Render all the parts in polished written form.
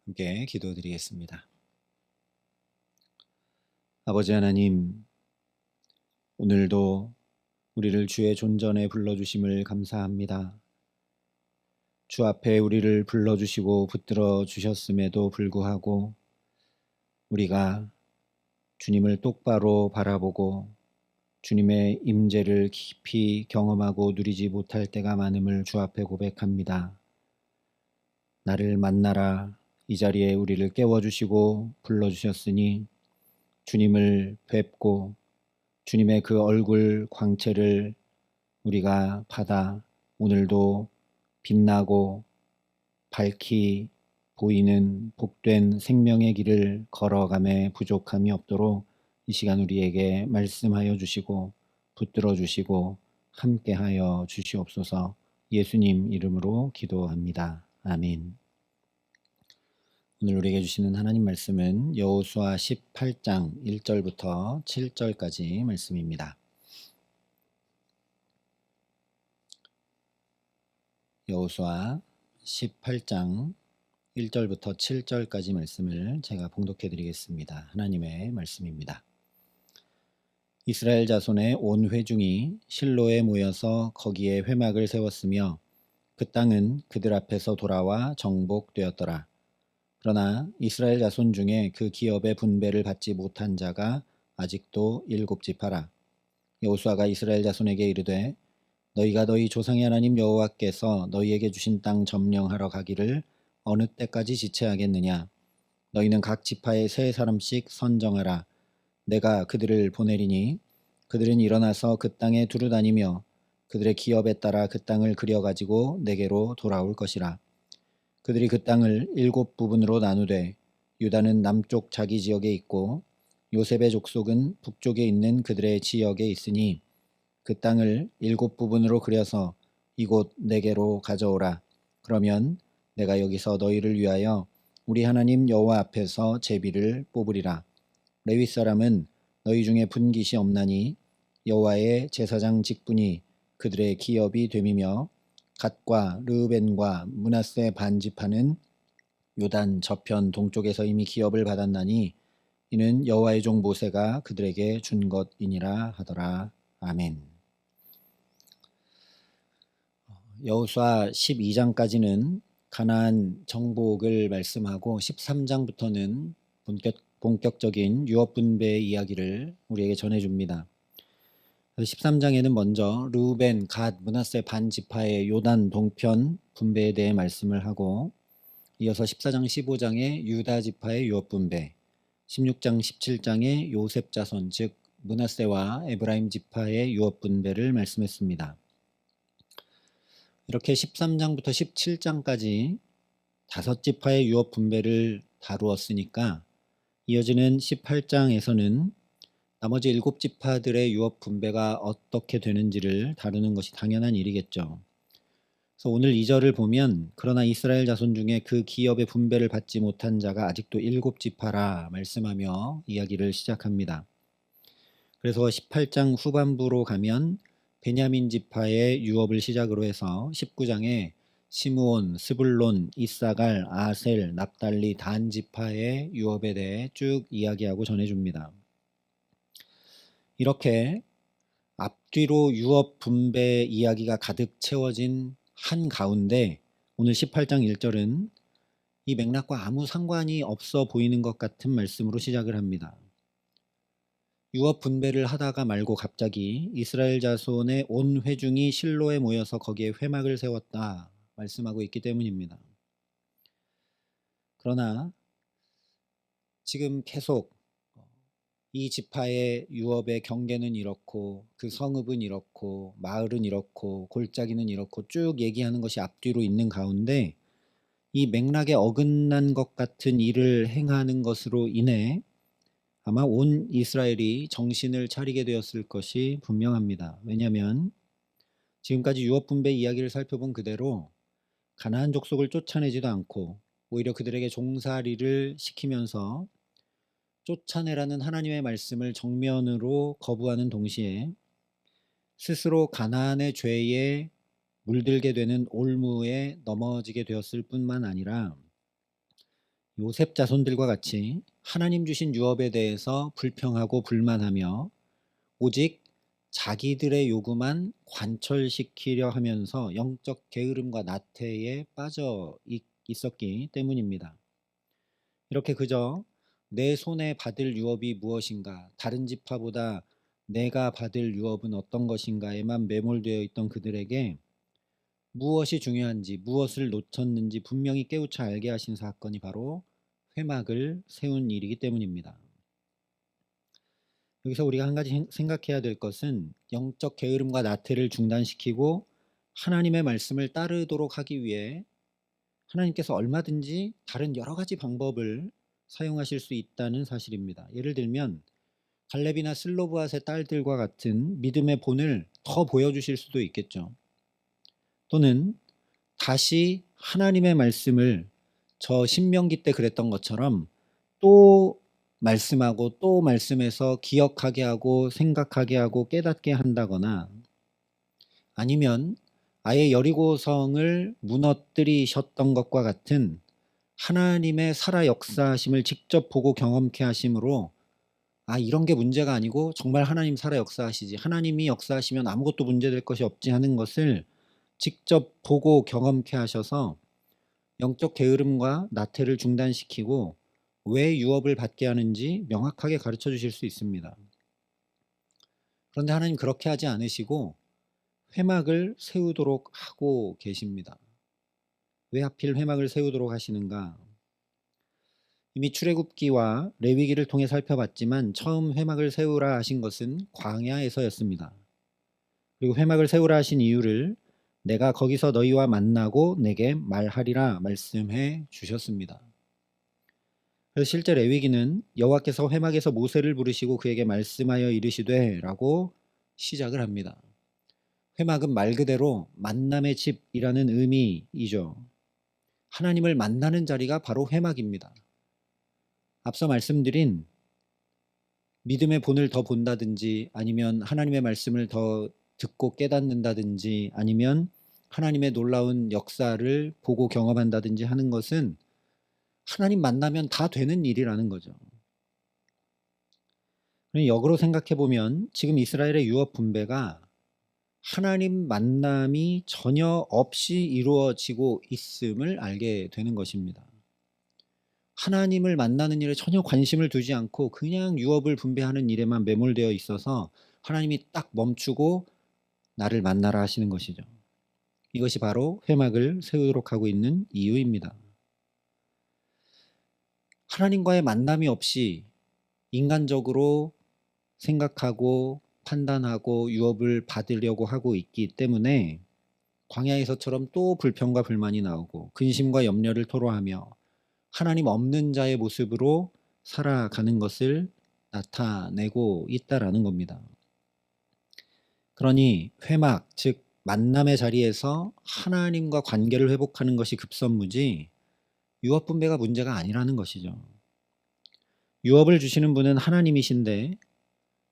함께 기도드리겠습니다. 아버지 하나님, 오늘도 우리를 주의 존전에 불러주심을 감사합니다. 주 앞에 우리를 불러주시고 붙들어 주셨음에도 불구하고 우리가 주님을 똑바로 바라보고 주님의 임재를 깊이 경험하고 누리지 못할 때가 많음을 주 앞에 고백합니다. 나를 만나라, 이 자리에 우리를 깨워주시고 불러주셨으니 주님을 뵙고 주님의 그 얼굴 광채를 우리가 받아 오늘도 빛나고 밝히 보이는 복된 생명의 길을 걸어감에 부족함이 없도록 이 시간 우리에게 말씀하여 주시고 붙들어 주시고 함께하여 주시옵소서. 예수님 이름으로 기도합니다. 아멘. 오늘 우리에게 주시는 하나님 말씀은 여호수아 18장 1절부터 7절까지 말씀입니다. 여호수아 18장 1절부터 7절까지 말씀을 제가 봉독해 드리겠습니다. 하나님의 말씀입니다. 이스라엘 자손의 온 회중이 실로에 모여서 거기에 회막을 세웠으며 그 땅은 그들 앞에서 돌아와 정복되었더라. 그러나 이스라엘 자손 중에 그 기업의 분배를 받지 못한 자가 아직도 7지파라. 여호수아가 이스라엘 자손에게 이르되 너희가 너희 조상의 하나님 여호와께서 너희에게 주신 땅 점령하러 가기를 어느 때까지 지체하겠느냐. 너희는 각 지파에 세 사람씩 선정하라. 내가 그들을 보내리니 그들은 일어나서 그 땅에 두루 다니며 그들의 기업에 따라 그 땅을 그려가지고 내게로 돌아올 것이라. 그들이 그 땅을 7부분으로 나누되 유다는 남쪽 자기 지역에 있고 요셉의 족속은 북쪽에 있는 그들의 지역에 있으니 그 땅을 7부분으로 그려서 이곳 내게로 가져오라. 그러면 내가 여기서 너희를 위하여 우리 하나님 여호와 앞에서 제비를 뽑으리라. 레위 사람은 너희 중에 분깃이 없나니 여호와의 제사장 직분이 그들의 기업이 됨이며 갓과 르우벤과 므낫세 반지파는 요단 저편 동쪽에서 이미 기업을 받았나니 이는 여호와의 종 모세가 그들에게 준 것이니라 하더라. 아멘. 여호수아 12장까지는 가나안 정복을 말씀하고 13장부터는 본격적인 유업 분배의 이야기를 우리에게 전해줍니다. 13장에는 먼저 르우벤, 갓, 므낫세 반지파의 요단 동편 분배에 대해 말씀을 하고 이어서 14장, 15장의 유다 지파의 유업 분배, 16장, 17장의 요셉 자손 즉 므낫세와 에브라임 지파의 유업 분배를 말씀했습니다. 이렇게 13장부터 17장까지 5지파의 유업 분배를 다루었으니까 이어지는 18장에서는 나머지 7지파들의 유업 분배가 어떻게 되는지를 다루는 것이 당연한 일이겠죠. 그래서 오늘 2절을 보면 그러나 이스라엘 자손 중에 그 기업의 분배를 받지 못한 자가 아직도 7지파라 말씀하며 이야기를 시작합니다. 그래서 18장 후반부로 가면 베냐민 지파의 유업을 시작으로 해서 19장에 시므온, 스불론, 이사갈, 아셀, 납달리, 단 지파의 유업에 대해 쭉 이야기하고 전해줍니다. 이렇게 앞뒤로 유업 분배 이야기가 가득 채워진 한 가운데 오늘 18장 1절은 이 맥락과 아무 상관이 없어 보이는 것 같은 말씀으로 시작을 합니다. 유업 분배를 하다가 말고 갑자기 이스라엘 자손의 온 회중이 실로에 모여서 거기에 회막을 세웠다 말씀하고 있기 때문입니다. 그러나 지금 계속 이 지파의 유업의 경계는 이렇고 그 성읍은 이렇고 마을은 이렇고 골짜기는 이렇고 쭉 얘기하는 것이 앞뒤로 있는 가운데 이 맥락에 어긋난 것 같은 일을 행하는 것으로 인해 아마 온 이스라엘이 정신을 차리게 되었을 것이 분명합니다. 왜냐하면 지금까지 유업 분배 이야기를 살펴본 그대로 가나안 족속을 쫓아내지도 않고 오히려 그들에게 종살이를 시키면서 쫓아내라는 하나님의 말씀을 정면으로 거부하는 동시에 스스로 가나안의 죄에 물들게 되는 올무에 넘어지게 되었을 뿐만 아니라 요셉 자손들과 같이 하나님 주신 유업에 대해서 불평하고 불만하며 오직 자기들의 요구만 관철시키려 하면서 영적 게으름과 나태에 빠져 있었기 때문입니다. 이렇게 그저 내 손에 받을 유업이 무엇인가, 다른 지파보다 내가 받을 유업은 어떤 것인가에만 매몰되어 있던 그들에게 무엇이 중요한지, 무엇을 놓쳤는지 분명히 깨우쳐 알게 하신 사건이 바로 회막을 세운 일이기 때문입니다. 여기서 우리가 한 가지 생각해야 될 것은 영적 게으름과 나태를 중단시키고 하나님의 말씀을 따르도록 하기 위해 하나님께서 얼마든지 다른 여러 가지 방법을 사용하실 수 있다는 사실입니다. 예를 들면 갈렙이나 슬로브앗의 딸들과 같은 믿음의 본을 더 보여주실 수도 있겠죠. 또는 다시 하나님의 말씀을 저 신명기 때 그랬던 것처럼 또 말씀하고 또 말씀해서 기억하게 하고 생각하게 하고 깨닫게 한다거나, 아니면 아예 여리고성을 무너뜨리셨던 것과 같은 하나님의 살아 역사하심을 직접 보고 경험케 하심으로 이런 게 문제가 아니고 정말 하나님 살아 역사하시지, 하나님이 역사하시면 아무것도 문제될 것이 없지 하는 것을 직접 보고 경험케 하셔서 영적 게으름과 나태를 중단시키고 왜 유업을 받게 하는지 명확하게 가르쳐 주실 수 있습니다. 그런데 하나님 그렇게 하지 않으시고 회막을 세우도록 하고 계십니다. 왜 하필 회막을 세우도록 하시는가? 이미 출애굽기와 레위기를 통해 살펴봤지만 처음 회막을 세우라 하신 것은 광야에서였습니다. 그리고 회막을 세우라 하신 이유를 내가 거기서 너희와 만나고 내게 말하리라 말씀해 주셨습니다. 그래서 실제 레위기는 여호와께서 회막에서 모세를 부르시고 그에게 말씀하여 이르시되 라고 시작을 합니다. 회막은 말 그대로 만남의 집이라는 의미이죠. 하나님을 만나는 자리가 바로 회막입니다. 앞서 말씀드린 믿음의 본을 더 본다든지, 아니면 하나님의 말씀을 더 듣고 깨닫는다든지, 아니면 하나님의 놀라운 역사를 보고 경험한다든지 하는 것은 하나님 만나면 다 되는 일이라는 거죠. 역으로 생각해 보면 지금 이스라엘의 유업 분배가 하나님 만남이 전혀 없이 이루어지고 있음을 알게 되는 것입니다. 하나님을 만나는 일에 전혀 관심을 두지 않고 그냥 유업을 분배하는 일에만 매몰되어 있어서 하나님이 딱 멈추고 나를 만나라 하시는 것이죠. 이것이 바로 회막을 세우도록 하고 있는 이유입니다. 하나님과의 만남이 없이 인간적으로 생각하고 판단하고 유업을 받으려고 하고 있기 때문에 광야에서처럼 또 불평과 불만이 나오고 근심과 염려를 토로하며 하나님 없는 자의 모습으로 살아가는 것을 나타내고 있다라는 겁니다. 그러니 회막, 즉 만남의 자리에서 하나님과 관계를 회복하는 것이 급선무지 유업 분배가 문제가 아니라는 것이죠. 유업을 주시는 분은 하나님이신데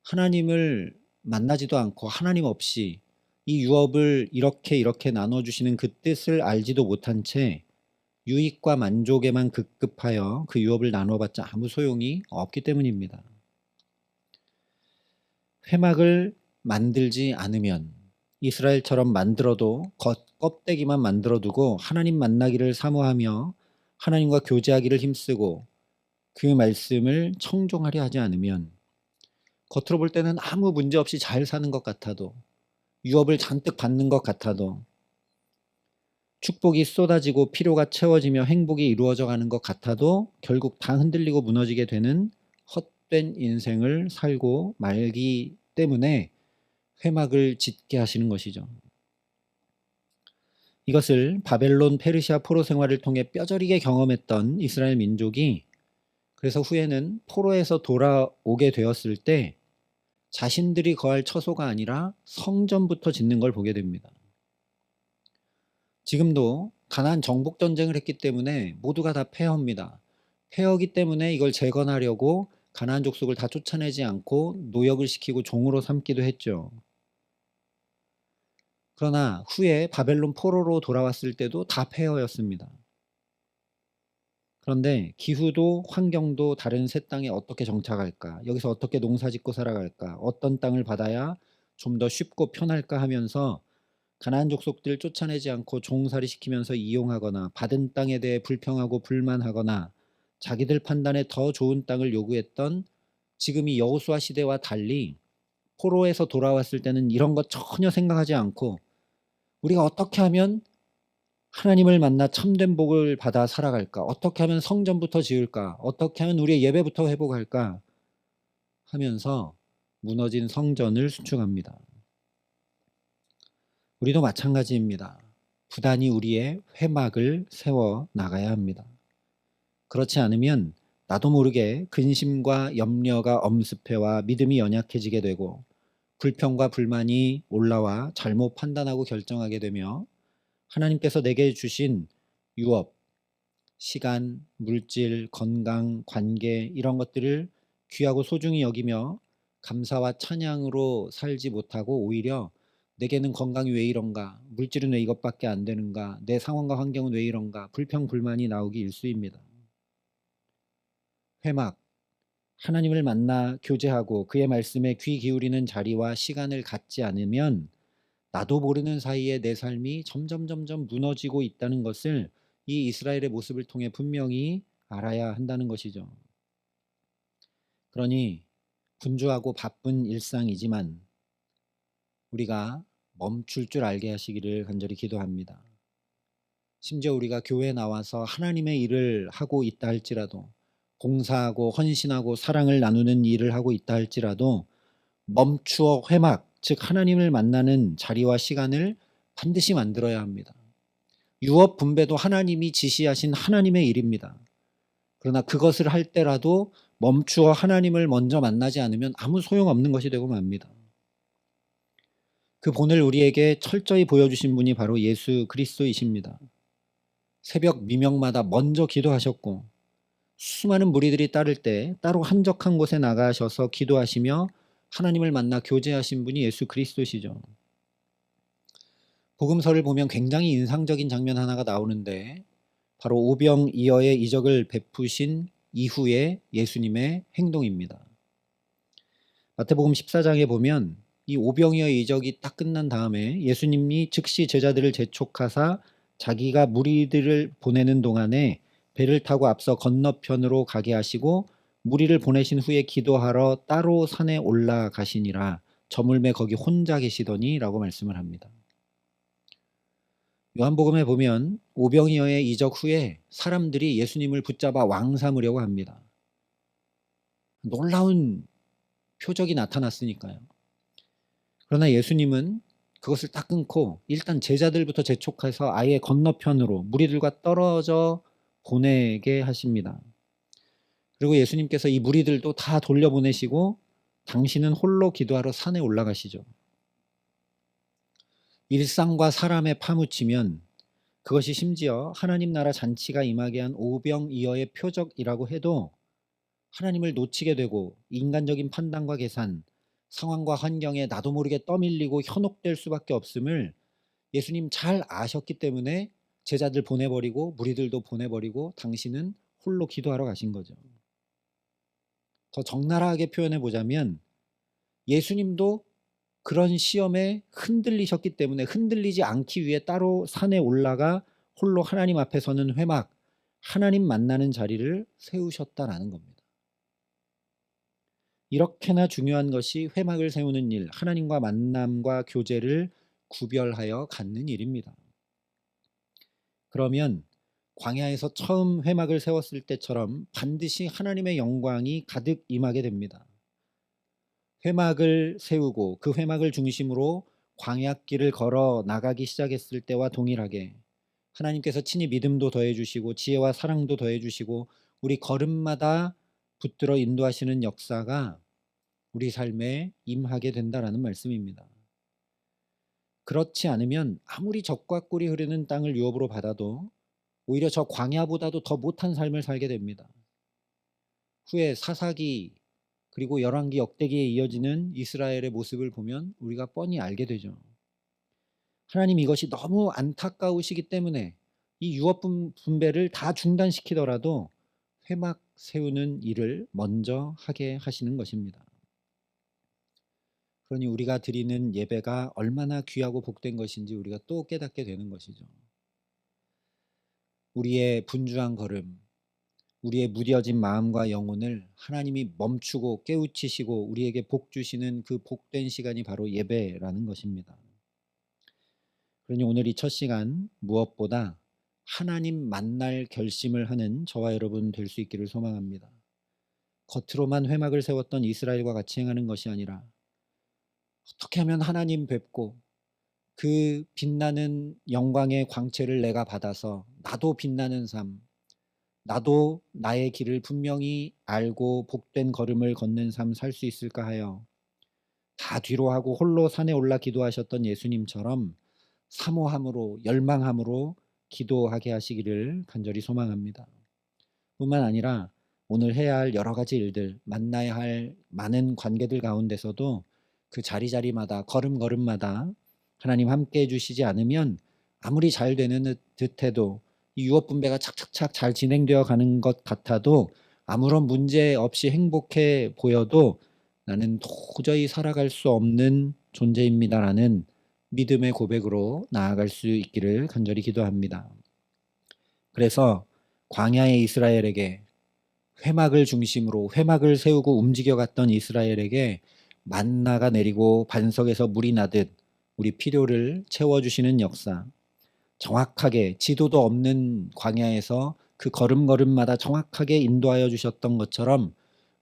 하나님을 만나지도 않고 하나님 없이 이 유업을 이렇게 나눠주시는 그 뜻을 알지도 못한 채 유익과 만족에만 급급하여 그 유업을 나눠봤자 아무 소용이 없기 때문입니다. 회막을 만들지 않으면 이스라엘처럼 만들어도 껍데기만 만들어두고 하나님 만나기를 사모하며 하나님과 교제하기를 힘쓰고 그 말씀을 청종하려 하지 않으면 겉으로 볼 때는 아무 문제 없이 잘 사는 것 같아도, 유업을 잔뜩 받는 것 같아도, 축복이 쏟아지고 필요가 채워지며 행복이 이루어져 가는 것 같아도 결국 다 흔들리고 무너지게 되는 헛된 인생을 살고 말기 때문에 회막을 짓게 하시는 것이죠. 이것을 바벨론, 페르시아, 포로 생활을 통해 뼈저리게 경험했던 이스라엘 민족이 그래서 후에는 포로에서 돌아오게 되었을 때 자신들이 거할 처소가 아니라 성전부터 짓는 걸 보게 됩니다. 지금도 가나안 정복 전쟁을 했기 때문에 모두가 다 폐허입니다. 폐허기 때문에 이걸 재건하려고 가나안 족속을 다 쫓아내지 않고 노역을 시키고 종으로 삼기도 했죠. 그러나 후에 바벨론 포로로 돌아왔을 때도 다 폐허였습니다. 그런데 기후도 환경도 다른 새 땅에 어떻게 정착할까? 여기서 어떻게 농사 짓고 살아갈까? 어떤 땅을 받아야 좀 더 쉽고 편할까 하면서 가나안 족속들을 쫓아내지 않고 종살이 시키면서 이용하거나 받은 땅에 대해 불평하고 불만하거나 자기들 판단에 더 좋은 땅을 요구했던 지금 이 여호수아 시대와 달리 포로에서 돌아왔을 때는 이런 것 전혀 생각하지 않고 우리가 어떻게 하면 하나님을 만나 참된 복을 받아 살아갈까? 어떻게 하면 성전부터 지을까? 어떻게 하면 우리의 예배부터 회복할까? 하면서 무너진 성전을 수축합니다. 우리도 마찬가지입니다. 부단히 우리의 회막을 세워 나가야 합니다. 그렇지 않으면 나도 모르게 근심과 염려가 엄습해와 믿음이 연약해지게 되고 불평과 불만이 올라와 잘못 판단하고 결정하게 되며 하나님께서 내게 주신 유업, 시간, 물질, 건강, 관계 이런 것들을 귀하고 소중히 여기며 감사와 찬양으로 살지 못하고 오히려 내게는 건강이 왜 이런가, 물질은 왜 이것밖에 안 되는가, 내 상황과 환경은 왜 이런가, 불평, 불만이 나오기 일쑤입니다. 회막, 하나님을 만나 교제하고 그의 말씀에 귀 기울이는 자리와 시간을 갖지 않으면 나도 모르는 사이에 내 삶이 점점 무너지고 있다는 것을 이 이스라엘의 모습을 통해 분명히 알아야 한다는 것이죠. 그러니 분주하고 바쁜 일상이지만 우리가 멈출 줄 알게 하시기를 간절히 기도합니다. 심지어 우리가 교회에 나와서 하나님의 일을 하고 있다 할지라도 봉사하고 헌신하고 사랑을 나누는 일을 하고 있다 할지라도 멈추어 회막, 즉 하나님을 만나는 자리와 시간을 반드시 만들어야 합니다. 유업 분배도 하나님이 지시하신 하나님의 일입니다. 그러나 그것을 할 때라도 멈추어 하나님을 먼저 만나지 않으면 아무 소용없는 것이 되고 맙니다. 그 본을 우리에게 철저히 보여주신 분이 바로 예수 그리스도이십니다. 새벽 미명마다 먼저 기도하셨고 수많은 무리들이 따를 때 따로 한적한 곳에 나가셔서 기도하시며 하나님을 만나 교제하신 분이 예수 그리스도시죠. 복음서를 보면 굉장히 인상적인 장면 하나가 나오는데 바로 오병이어의 이적을 베푸신 이후의 예수님의 행동입니다. 마태복음 14장에 보면 이 오병이어의 이적이 딱 끝난 다음에 예수님이 즉시 제자들을 재촉하사 자기가 무리들을 보내는 동안에 배를 타고 앞서 건너편으로 가게 하시고 무리를 보내신 후에 기도하러 따로 산에 올라가시니라. 저물매 거기 혼자 계시더니 라고 말씀을 합니다. 요한복음에 보면 오병이어의 이적 후에 사람들이 예수님을 붙잡아 왕 삼으려고 합니다. 놀라운 표적이 나타났으니까요. 그러나 예수님은 그것을 딱 끊고 일단 제자들부터 재촉해서 아예 건너편으로 무리들과 떨어져 보내게 하십니다. 그리고 예수님께서 이 무리들도 다 돌려보내시고 당신은 홀로 기도하러 산에 올라가시죠. 일상과 사람에 파묻히면 그것이 심지어 하나님 나라 잔치가 임하게 한 오병이어의 표적이라고 해도 하나님을 놓치게 되고 인간적인 판단과 계산, 상황과 환경에 나도 모르게 떠밀리고 현혹될 수밖에 없음을 예수님 잘 아셨기 때문에 제자들 보내버리고 무리들도 보내버리고 당신은 홀로 기도하러 가신 거죠. 더 적나라하게 표현해 보자면 예수님도 그런 시험에 흔들리셨기 때문에 흔들리지 않기 위해 따로 산에 올라가 홀로 하나님 앞에 서는 회막, 하나님 만나는 자리를 세우셨다라는 겁니다. 이렇게나 중요한 것이 회막을 세우는 일, 하나님과 만남과 교제를 구별하여 갖는 일입니다. 그러면 광야에서 처음 회막을 세웠을 때처럼 반드시 하나님의 영광이 가득 임하게 됩니다. 회막을 세우고 그 회막을 중심으로 광야길을 걸어 나가기 시작했을 때와 동일하게 하나님께서 친히 믿음도 더해주시고 지혜와 사랑도 더해주시고 우리 걸음마다 붙들어 인도하시는 역사가 우리 삶에 임하게 된다라는 말씀입니다. 그렇지 않으면 아무리 적과 꿀이 흐르는 땅을 유업으로 받아도 오히려 저 광야보다도 더 못한 삶을 살게 됩니다. 후에 사사기 그리고 열왕기 역대기에 이어지는 이스라엘의 모습을 보면 우리가 뻔히 알게 되죠. 하나님 이것이 너무 안타까우시기 때문에 이 유업 분배를 다 중단시키더라도 회막 세우는 일을 먼저 하게 하시는 것입니다. 그러니 우리가 드리는 예배가 얼마나 귀하고 복된 것인지 우리가 또 깨닫게 되는 것이죠. 우리의 분주한 걸음, 우리의 무뎌진 마음과 영혼을 하나님이 멈추고 깨우치시고 우리에게 복 주시는 그 복된 시간이 바로 예배라는 것입니다. 그러니 오늘 이 첫 시간 무엇보다 하나님 만날 결심을 하는 저와 여러분 될 수 있기를 소망합니다. 겉으로만 회막을 세웠던 이스라엘과 같이 행하는 것이 아니라 어떻게 하면 하나님 뵙고 그 빛나는 영광의 광채를 내가 받아서 나도 빛나는 삶, 나도 나의 길을 분명히 알고 복된 걸음을 걷는 삶 살 수 있을까 하여 다 뒤로 하고 홀로 산에 올라 기도하셨던 예수님처럼 사모함으로 열망함으로 기도하게 하시기를 간절히 소망합니다. 뿐만 아니라 오늘 해야 할 여러 가지 일들, 만나야 할 많은 관계들 가운데서도 그 자리자리마다 걸음걸음마다 하나님 함께 해주시지 않으면 아무리 잘 되는 듯해도 이 유업 분배가 착착착 잘 진행되어 가는 것 같아도 아무런 문제 없이 행복해 보여도 나는 도저히 살아갈 수 없는 존재입니다라는 믿음의 고백으로 나아갈 수 있기를 간절히 기도합니다. 그래서 광야의 이스라엘에게 회막을 중심으로 회막을 세우고 움직여갔던 이스라엘에게 만나가 내리고 반석에서 물이 나듯 우리 필요를 채워주시는 역사, 정확하게 지도도 없는 광야에서 그 걸음걸음마다 정확하게 인도하여 주셨던 것처럼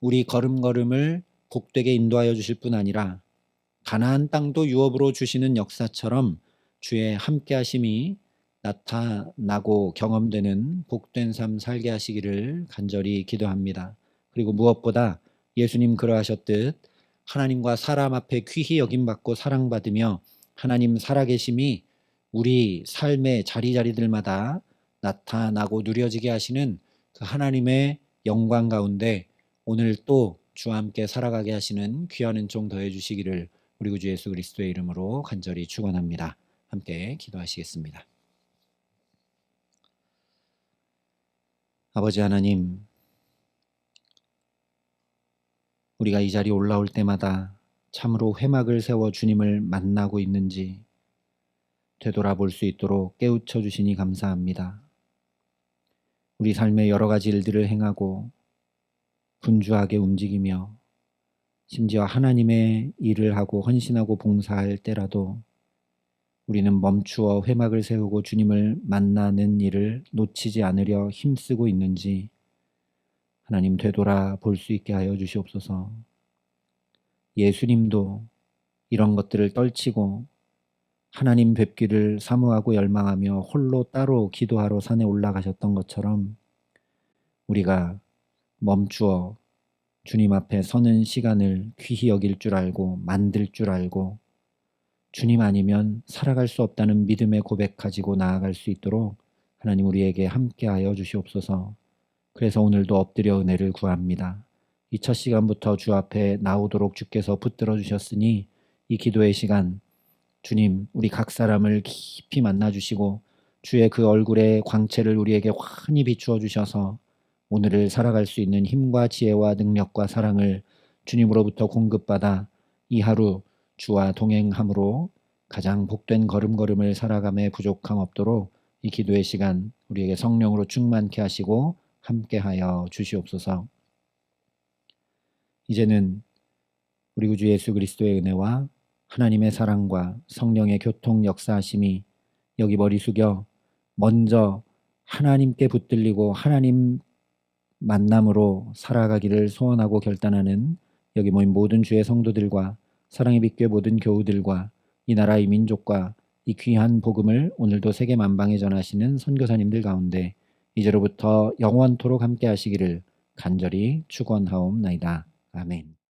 우리 걸음걸음을 복되게 인도하여 주실 뿐 아니라 가나안 땅도 유업으로 주시는 역사처럼 주의 함께하심이 나타나고 경험되는 복된 삶 살게 하시기를 간절히 기도합니다. 그리고 무엇보다 예수님 그러하셨듯 하나님과 사람 앞에 귀히 여김받고 사랑받으며 하나님 살아계심이 우리 삶의 자리자리들마다 나타나고 누려지게 하시는 그 하나님의 영광 가운데 오늘 또 주와 함께 살아가게 하시는 귀한 은총 더해 주시기를 우리 구주 예수 그리스도의 이름으로 간절히 축원합니다. 함께 기도하시겠습니다. 아버지 하나님, 우리가 이 자리에 올라올 때마다 참으로 회막을 세워 주님을 만나고 있는지 되돌아볼 수 있도록 깨우쳐 주시니 감사합니다. 우리 삶의 여러 가지 일들을 행하고 분주하게 움직이며 심지어 하나님의 일을 하고 헌신하고 봉사할 때라도 우리는 멈추어 회막을 세우고 주님을 만나는 일을 놓치지 않으려 힘쓰고 있는지 하나님 되돌아볼 수 있게 하여 주시옵소서. 예수님도 이런 것들을 떨치고 하나님 뵙기를 사모하고 열망하며 홀로 따로 기도하러 산에 올라가셨던 것처럼 우리가 멈추어 주님 앞에 서는 시간을 귀히 여길 줄 알고 만들 줄 알고 주님 아니면 살아갈 수 없다는 믿음의 고백 가지고 나아갈 수 있도록 하나님 우리에게 함께하여 주시옵소서. 그래서 오늘도 엎드려 은혜를 구합니다. 이 첫 시간부터 주 앞에 나오도록 주께서 붙들어 주셨으니 이 기도의 시간 주님 우리 각 사람을 깊이 만나주시고 주의 그 얼굴의 광채를 우리에게 환히 비추어 주셔서 오늘을 살아갈 수 있는 힘과 지혜와 능력과 사랑을 주님으로부터 공급받아 이 하루 주와 동행함으로 가장 복된 걸음걸음을 살아감에 부족함 없도록 이 기도의 시간 우리에게 성령으로 충만케 하시고 함께하여 주시옵소서. 이제는 우리 구주 예수 그리스도의 은혜와 하나님의 사랑과 성령의 교통 역사하심이 여기 머리 숙여 먼저 하나님께 붙들리고 하나님 만남으로 살아가기를 소원하고 결단하는 여기 모인 모든 주의 성도들과 사랑의 빛교회 모든 교우들과 이 나라의 민족과 이 귀한 복음을 오늘도 세계 만방에 전하시는 선교사님들 가운데 이제로부터 영원토록 함께 하시기를 간절히 축원하옵나이다. 아멘.